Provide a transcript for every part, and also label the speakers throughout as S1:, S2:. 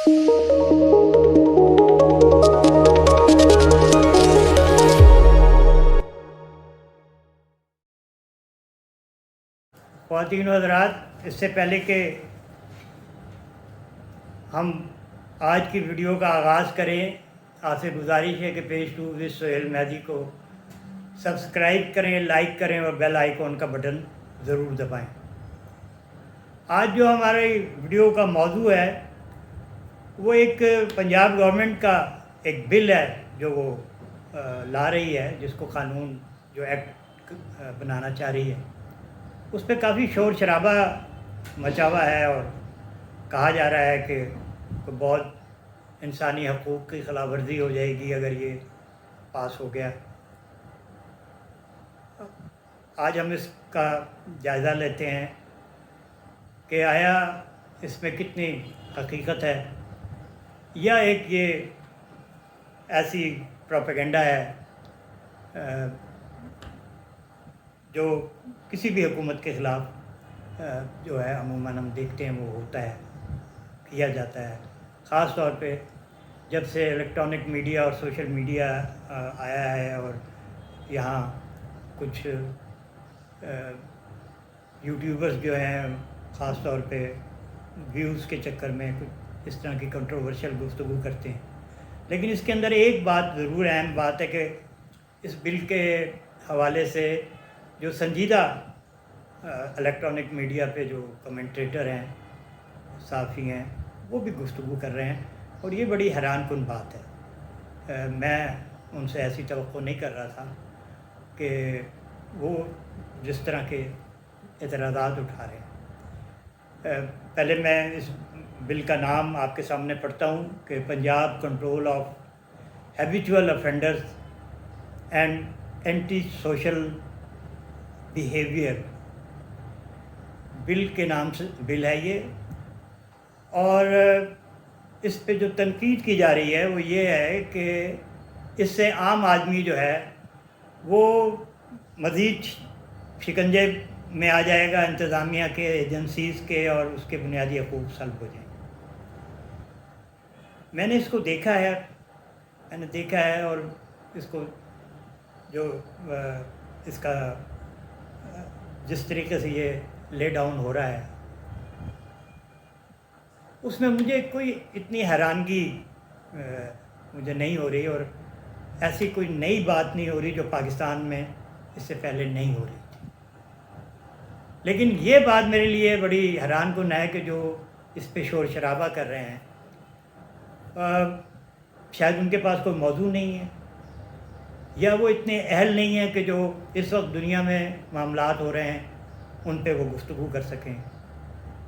S1: خواتین و حضرات، اس سے پہلے کہ ہم آج کی ویڈیو کا آغاز کریں، آپ سے گزارش ہے کہ پیج 2 ود سہیل مہدی کو سبسکرائب کریں، لائک کریں اور بیل آئیکن کا بٹن ضرور دبائیں۔ آج جو ہمارے ویڈیو کا موضوع ہے وہ ایک پنجاب گورنمنٹ کا ایک بل ہے جو وہ لا رہی ہے، جس کو قانون جو ایکٹ بنانا چاہ رہی ہے۔ اس پہ کافی شور شرابہ مچا ہوا ہے اور کہا جا رہا ہے کہ بہت انسانی حقوق کی خلاف ورزی ہو جائے گی اگر یہ پاس ہو گیا۔ آج ہم اس کا جائزہ لیتے ہیں کہ آیا اس میں کتنی حقیقت ہے یا ایک یہ ایسی پروپیگنڈا ہے جو کسی بھی حکومت کے خلاف جو ہے عموماً ہم دیکھتے ہیں وہ ہوتا ہے، کیا جاتا ہے، خاص طور پہ جب سے الیکٹرانک میڈیا اور سوشل میڈیا آیا ہے اور یہاں کچھ یوٹیوبرز جو ہیں خاص طور پہ ویوز کے چکر میں کچھ اس طرح کی کنٹروورشل گفتگو کرتے ہیں۔ لیکن اس کے اندر ایک بات ضرور اہم بات ہے کہ اس بل کے حوالے سے جو سنجیدہ الیکٹرانک میڈیا پہ جو کمنٹریٹر ہیں، صحافی ہیں، وہ بھی گفتگو کر رہے ہیں اور یہ بڑی حیران کن بات ہے۔ میں ان سے ایسی توقع نہیں کر رہا تھا کہ وہ جس طرح کے اعتراضات اٹھا رہے ہیں۔ پہلے میں اس بل کا نام آپ کے سامنے پڑھتا ہوں کہ Punjab control of habitual offenders and anti social behaviour, bill کے نام سے بل ہے یہ۔ اور اس پہ جو تنقید کی جا رہی ہے وہ یہ ہے کہ اس سے عام آدمی جو ہے وہ مزید شکنجے میں آ جائے گا، انتظامیہ کے، ایجنسیز کے، اور اس کے بنیادی حقوق سلب ہو جائیں گے۔ میں نے اس کو دیکھا ہے اور اس کو جو اس کا جس طریقے سے یہ لے ڈاؤن ہو رہا ہے اس میں مجھے کوئی اتنی حیرانگی مجھے نہیں ہو رہی، اور ایسی کوئی نئی بات نہیں ہو رہی جو پاکستان میں اس سے پہلے نہیں ہو رہی تھی۔ لیکن یہ بات میرے لیے بڑی حیران کن ہے کہ جو اس پہ شور شرابہ کر رہے ہیں شاید ان کے پاس کوئی موضوع نہیں ہے، یا وہ اتنے اہل نہیں ہیں کہ جو اس وقت دنیا میں معاملات ہو رہے ہیں ان پہ وہ گفتگو کر سکیں،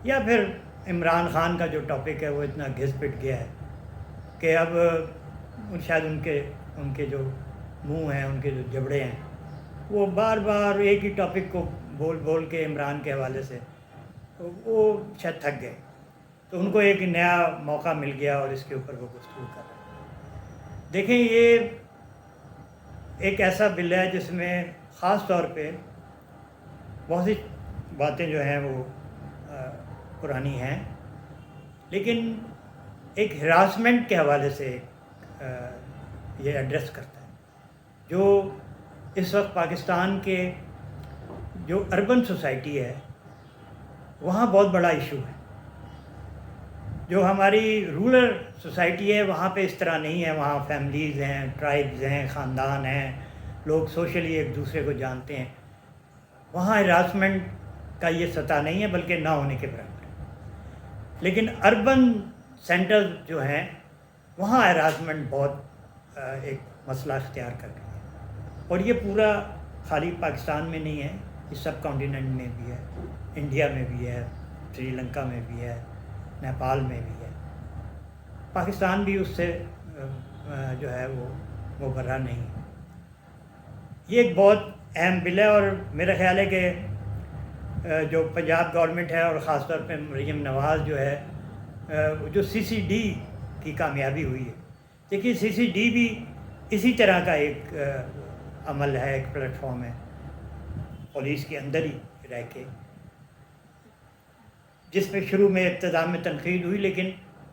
S1: یا پھر عمران خان کا جو ٹاپک ہے وہ اتنا گھس پٹ گیا ہے کہ اب شاید ان کے جو منہ ہیں، ان کے جو جبڑے ہیں، وہ بار بار ایک ہی ٹاپک کو بول کے عمران کے حوالے سے وہ شاید تھک گئے، تو ان کو ایک نیا موقع مل گیا اور اس کے اوپر وہ گفتگو کر رہے ہیں۔ دیکھیں، یہ ایک ایسا بل ہے جس میں خاص طور پہ بہت سی باتیں جو ہیں وہ پرانی ہیں، لیکن ایک ہراسمنٹ کے حوالے سے یہ ایڈریس کرتا ہے، جو اس وقت پاکستان کے جو اربن سوسائٹی ہے وہاں بہت بڑا ایشو ہے۔ جو ہماری رورل سوسائٹی ہے وہاں پہ اس طرح نہیں ہے، وہاں فیملیز ہیں، ٹرائبز ہیں، خاندان ہیں، لوگ سوشلی ایک دوسرے کو جانتے ہیں۔ وہاں ہراسمنٹ کا یہ سطح نہیں ہے، بلکہ نہ ہونے کے برابر ہے۔ لیکن اربن سینٹر جو ہیں وہاں ہراسمنٹ بہت ایک مسئلہ اختیار کر گئی ہے، اور یہ پورا خالی پاکستان میں نہیں ہے، یہ سب کانٹیننٹ میں بھی ہے، انڈیا میں بھی ہے، سری لنکا میں بھی ہے، نیپال میں بھی ہے۔ پاکستان بھی اس سے جو ہے وہ برا نہیں ہے۔ یہ ایک بہت اہم بل ہے، اور میرا خیال ہے کہ جو پنجاب گورنمنٹ ہے اور خاص طور پہ مریم نواز جو ہے، جو CCD کی کامیابی ہوئی ہے۔ دیکھیے، CCD بھی اسی طرح کا ایک عمل ہے، ایک پلیٹ فارم ہے، پولیس کے اندر ہی رہ کے، جس میں شروع میں ابتدا میں تنقید ہوئی، لیکن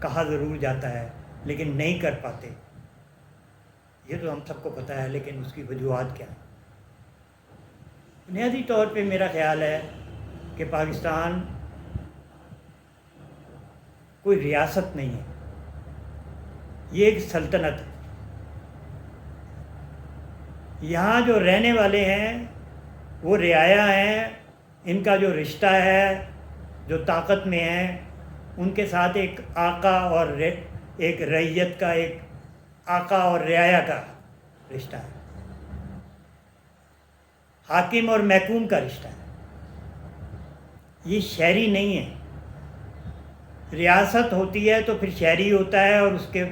S1: کہا ضرور جاتا ہے لیکن نہیں کر پاتے، یہ تو ہم سب کو پتہ ہے، لیکن اس کی وجوہات کیا ہیں؟ بنیادی طور پہ میرا خیال ہے کہ پاکستان کوئی ریاست نہیں ہے، یہ ایک سلطنت ہے۔ یہاں جو رہنے والے ہیں وہ رعایا ہیں، ان کا جو رشتہ ہے، جو طاقت میں ہیں، ان کے ساتھ ایک آقا اور ایک رعیت کا، ایک آقا اور رعایا کا رشتہ ہے، حاکم اور محکوم کا رشتہ ہے، یہ شہری نہیں ہے۔ ریاست ہوتی ہے تو پھر شہری ہوتا ہے، اور اس کے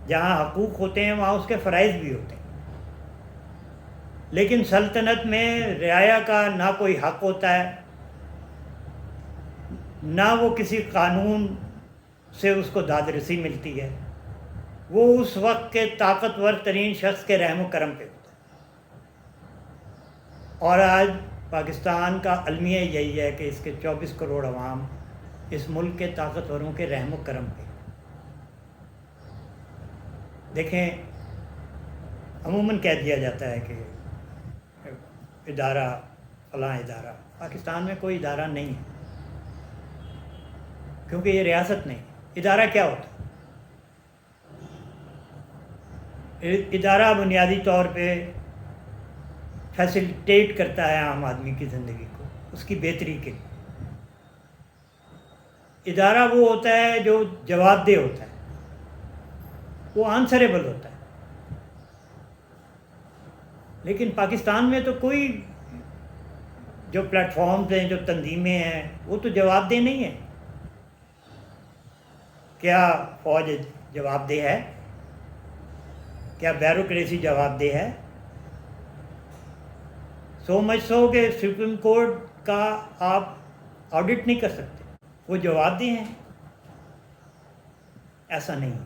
S1: جہاں حقوق ہوتے ہیں وہاں اس کے فرائض بھی ہوتے ہیں، لیکن سلطنت میں رعایا کا نہ کوئی حق ہوتا ہے، نہ وہ کسی قانون سے اس کو داد رسی ملتی ہے، وہ اس وقت کے طاقتور ترین شخص کے رحم و کرم پہ ہوتا ہے۔ اور آج پاکستان کا المیہ یہی ہے کہ اس کے 24 کروڑ عوام اس ملک کے طاقتوروں کے رحم و کرم پہ۔ دیکھیں، عموماً کہہ دیا جاتا ہے کہ ادارہ فلاں ادارہ، پاکستان میں کوئی ادارہ نہیں ہے، کیونکہ یہ ریاست نہیں ہے۔ ادارہ کیا ہوتا ہے؟ ادارہ بنیادی طور پہ فیسیلیٹیٹ کرتا ہے عام آدمی کی زندگی کو، اس کی بہتری کے لیے۔ ادارہ وہ ہوتا ہے جو جواب دہ ہوتا ہے، وہ آنسریبل ہوتا ہے، لیکن پاکستان میں تو کوئی جو پلیٹ فارمز ہیں، جو تنظیمیں ہیں، وہ تو جواب دہ نہیں ہیں۔ کیا فوج جواب دہ ہے؟ کیا بیوروکریسی جواب دہ ہے؟ سو مچ سو کہ سپریم کورٹ کا آپ آڈٹ نہیں کر سکتے، وہ جواب دہ ہیں؟ ایسا نہیں ہے۔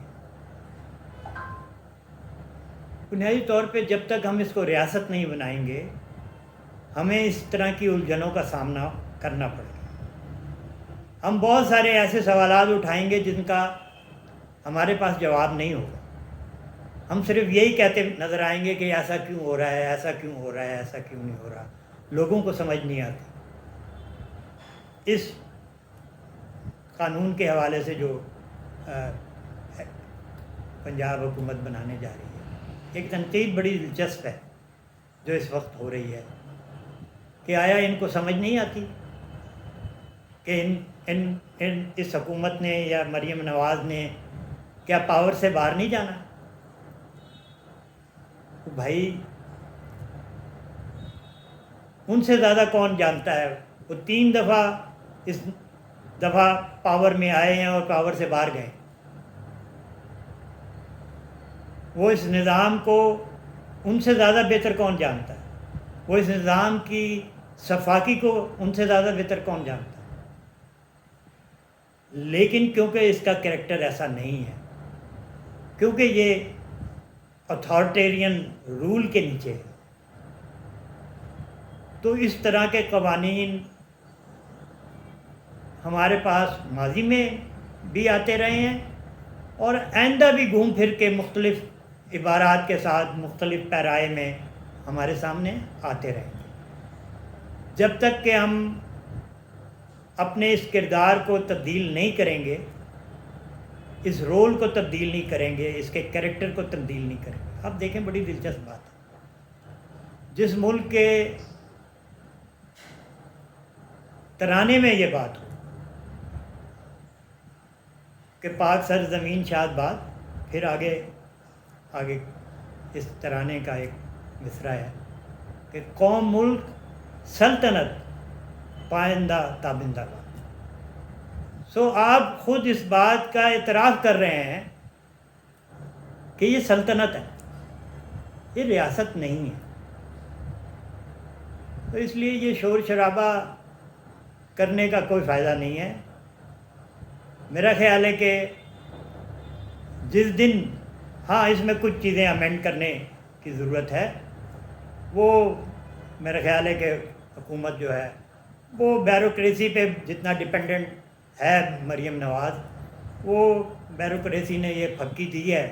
S1: بنیادی طور پہ جب تک ہم اس کو ریاست نہیں بنائیں گے، ہمیں اس طرح کی الجھنوں کا سامنا کرنا پڑے گا۔ ہم بہت سارے ایسے سوالات اٹھائیں گے جن کا ہمارے پاس جواب نہیں ہوگا، ہم صرف یہی کہتے نظر آئیں گے کہ ایسا کیوں ہو رہا ہے، ایسا کیوں ہو رہا ہے، ایسا کیوں نہیں ہو رہا۔ لوگوں کو سمجھ نہیں آتی اس قانون کے حوالے سے جو پنجاب حکومت بنانے جا رہی ہے۔ ایک تنقید بڑی دلچسپ ہے جو اس وقت ہو رہی ہے کہ آیا ان کو سمجھ نہیں آتی کہ اس حکومت نے یا مریم نواز نے کیا پاور سے باہر نہیں جانا؟ بھائی، ان سے زیادہ کون جانتا ہے؟ وہ 3 دفعہ اس دفعہ پاور میں آئے ہیں اور پاور سے باہر گئے۔ وہ اس نظام کو ان سے زیادہ بہتر کون جانتا ہے؟ وہ اس نظام کی صفاقی کو ان سے زیادہ بہتر کون جانتا ہے؟ لیکن کیونکہ اس کا کریکٹر ایسا نہیں ہے، کیونکہ یہ اتھارٹیرین رول کے نیچے ہے، تو اس طرح کے قوانین ہمارے پاس ماضی میں بھی آتے رہے ہیں اور آئندہ بھی گھوم پھر کے مختلف عبارات کے ساتھ مختلف پیرائے میں ہمارے سامنے آتے رہیں گے، جب تک کہ ہم اپنے اس کردار کو تبدیل نہیں کریں گے، اس رول کو تبدیل نہیں کریں گے، اس کے کریکٹر کو تبدیل نہیں کریں گے۔ اب دیکھیں، بڑی دلچسپ بات ہے، جس ملک کے ترانے میں یہ بات ہو کہ پاک سرزمین شاد باد، پھر آگے اس ترانے کا ایک مصرع ہے کہ قوم ملک سلطنت پائندہ تابندہ باد۔ سو آپ خود اس بات کا اعتراف کر رہے ہیں کہ یہ سلطنت ہے، یہ ریاست نہیں ہے۔ تو اس لیے یہ شور شرابہ کرنے کا کوئی فائدہ نہیں ہے۔ میرا خیال ہے کہ جس دن اس میں کچھ چیزیں امینڈ کرنے کی ضرورت ہے، وہ میرا خیال ہے کہ حکومت جو ہے وہ بیوروکریسی پہ جتنا ڈپینڈنٹ ہے مریم نواز، وہ بیوروکریسی نے یہ پھکی دی ہے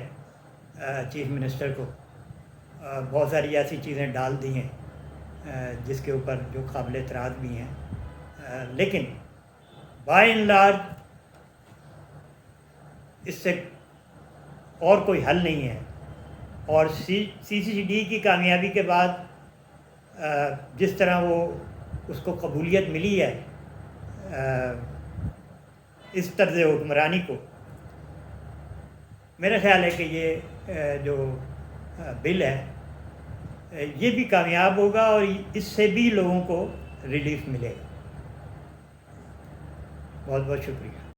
S1: چیف منسٹر کو، بہت ساری ایسی چیزیں ڈال دی ہیں جس کے اوپر جو قابل اعتراض بھی ہیں، لیکن بائی اینڈ لارج اس سے اور کوئی حل نہیں ہے۔ اور سی ڈی کی کامیابی کے بعد جس طرح وہ اس کو قبولیت ملی ہے اس طرز حکمرانی کو، میرا خیال ہے کہ یہ جو بل ہے یہ بھی کامیاب ہوگا اور اس سے بھی لوگوں کو ریلیف ملے گا۔ بہت بہت شکریہ۔